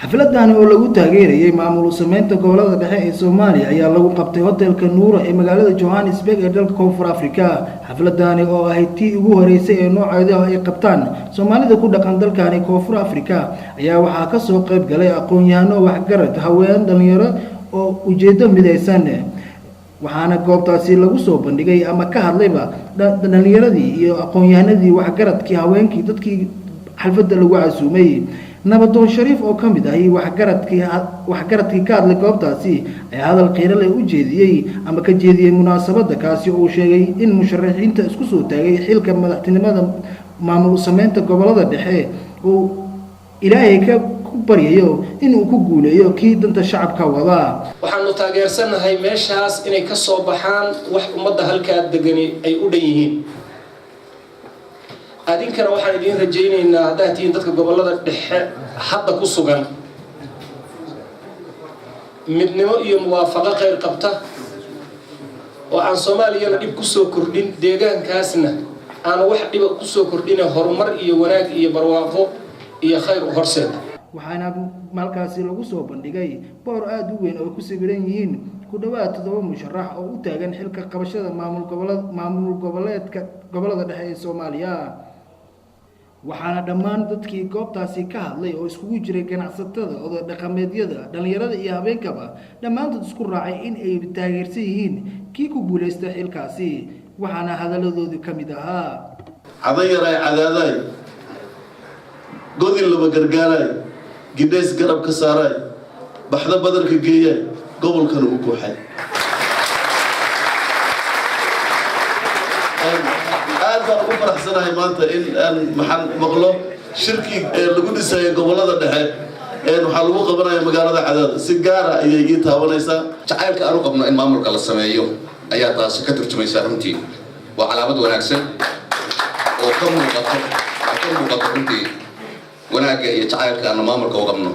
xafladani oo lagu taageerayay maamul sameynta gobolada dhexe ee Soomaaliya ayaa lagu qabtay hotelka Nuura ee magaalada Johannesburg ee dalka Koonfur Afrika. xafladani oo ahayd tii ugu horeysay ee nooceeda ay qabtaan Soomaalida ku dhaqan dalkani Koonfur Afrika ayaa waxaa ka soo qayb galay aqoon-yahano waxgarad haween dhalinyaro oo ujeedo midaysan waxaana goobtaasi lagu soo bandhigay ama ka hadlayba dhalinyaradii iyo aqoon-yahanadii waxgaradkii haweenkii dadkii xafladda lagu casuumay. nabadoon shariif oo kamid ah waxgaradkii ka hadlay goobtaasi ay hadal qiiro leh u jeediyay ama ka jeediyay munaasabada kaasi oo sheegay in musharaxiinta isku soo taagay xilka madaxtinimada maamul sameynta gobolada dhexe oo ilaahay ka baryayo inuu ku guuleeyo kii danta shacabka wada. waxaanu taageersanahay meeshaas inay ka soo baxaan wax ummadda halkaa degan ay u dhan yihiin. adinkana waxaan idin rajaynaynaa haddaad tihiin dadka gobolada dhexe hadda ku sugan midnimo iyo muwaafaqo khayr qabta oo aan Soomaaliyana dib ku soo kordhin deegaankaasna aan wax dhib ku soo kordhin horumar iyo wanaag iyo barwaaqo iyo khayr u horseed. waxaana malkaasi lagu soo bandhigay boor aad u weyn oo ku sawiran yihiin ku dhawaad 7 musharax oo u taagan xilka qabashada maamul goboleedka gobolada dhexe ee Soomaaliya. waxaana dhammaan dadkii goobtaasi ka hadlay oo iskugu jiray ganacsatada oday dhaqameedyada dhalinyarada iyo habeenkaba dhammaantood isku raacay in ay taageersan yihiin kii ku guuleystay xilkaasi. waxaana hadaladoodii kamid ahaa cadayaray cadaaday godin laba gargaaray gidays garab ka saaray baxda badarka geeyay gobolkan uu buuxay. baan ugu faraxsanahay maanta in aan maxan maqlo shirki lagu dhisay gobolada dhexe waxaa lagu qabanaya magaalada Cadaad si gaar ah ayay ii taabanaysaa. jacaylka aan u qabno in maamulka la sameeyo ayaa taas ka turjumaysa runtii waa calaamad wanaagsan oo ka muuqato runtii wanaagga iyo jacaylka aan maamulka u qabno.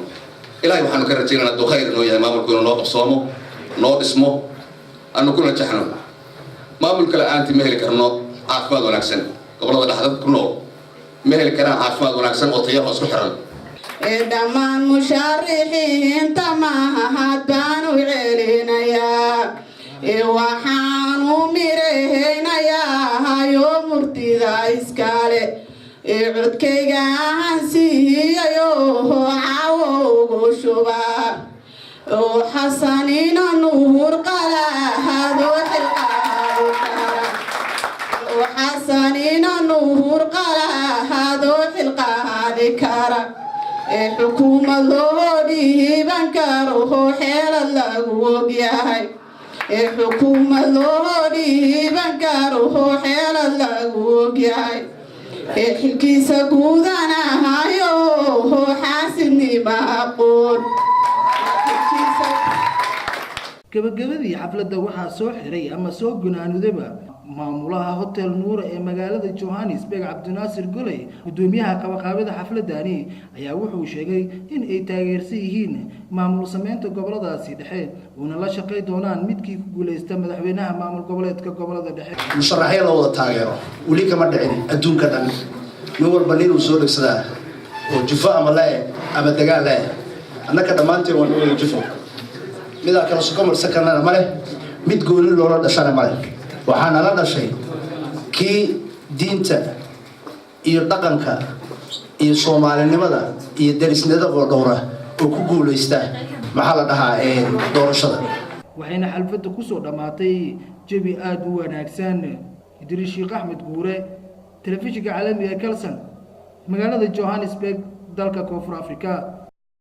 ilaahay waxaanu ka rajaynaynaa inuu khayr noo yahay maamulku inuu noo qabsoomo noo dhismo aanu ku najaxno. maamulka la'aantii ma heli karno caafimaad wanaagsan gobolada dhaxda ku nool ma heli karaan caafimaad wanaagsan oo tayo isku xiran. dhammaan musharaxiinta mahad baan u celinayaa waxaan u mirahaynayaa yo murtida iskale codkayga aan siiyayo caawo ugu shuba oo xasanina nuur qalahado حسنين نور قلهادو حلقه ذكرى حكومة لودي بنكره حيل الله ياهي حكومة لودي بنكره حيل الله ياهي حكي سكودنا هايو حاسني ما أقول. gabagabadii xafladda waxaa soo xiray ama soo gunaanudaba maamulaha hotel Nuura ee magaalada Johannesburg Cabdinaasir Goley. gudoomiyaha qabaqaabada xafladani ayaa wuxuu sheegay in ay taageersan yihiin maamul sameynta goboladaasi dhexe una la shaqeyn doonaan midkii ku guuleystay madaxweynaha maamul goboleedka gobolada dhexe. musharaxiin oo wada taageero wali kama dhicin adduunka dhan mid walba nin uu soo dhigsadaa oo jufo ama leh ama dagaal leh annaka dhamaanteen waan wada jufo mid kala soo marsan karnaa male mid gooni loola dhashana male. waxaana la dhashay kii diinta iyo dhaqanka iyo Soomaalinimada iyo darisnimada oo dhowra oo ku guuleysta maxaa la dhahaa doorashada. waxayna xalfadda ku soo dhamaatay jabi aad u wanaagsan. Idriis Sheekh Axmed Guure, telefishinka caalamiga ee Kalsan, magaalada Johannesburg, dalka Koonfur Afrika.